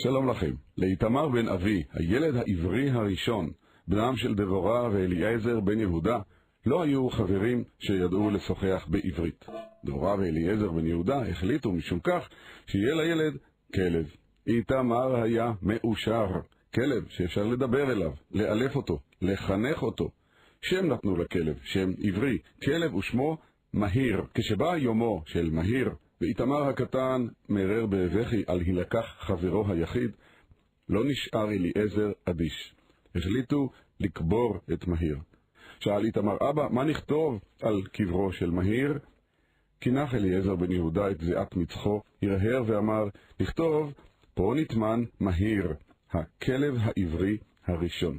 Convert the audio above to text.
שלום לכם. לאיתמר בן אבי, הילד העברי הראשון, בנם של דבורה ואליעזר בן יהודה, לא היו חברים שידעו לשוחח בעברית. דבורה ואליעזר בן יהודה החליטו משום כך שיהיה לילד כלב. איתמר היה מאושר, כלב שאפשר לדבר אליו, לאלף אותו, לחנך אותו. שם נתנו לכלב, שם עברי, כלב ושמו מהיר. כשבא יומו של מהיר, ואיתמר הקטן מרר בבכי על הילקח חברו היחיד, לא נשאר אליעזר אדיש. החליטו לקבור את מהיר. שאל איתמר, אבא, מה נכתוב על קברו של מהיר? כינח אליעזר בן יהודה את זיעת מצחו, הרהר ואמר, נכתוב, פה נטמן מהיר, הכלב העברי הראשון.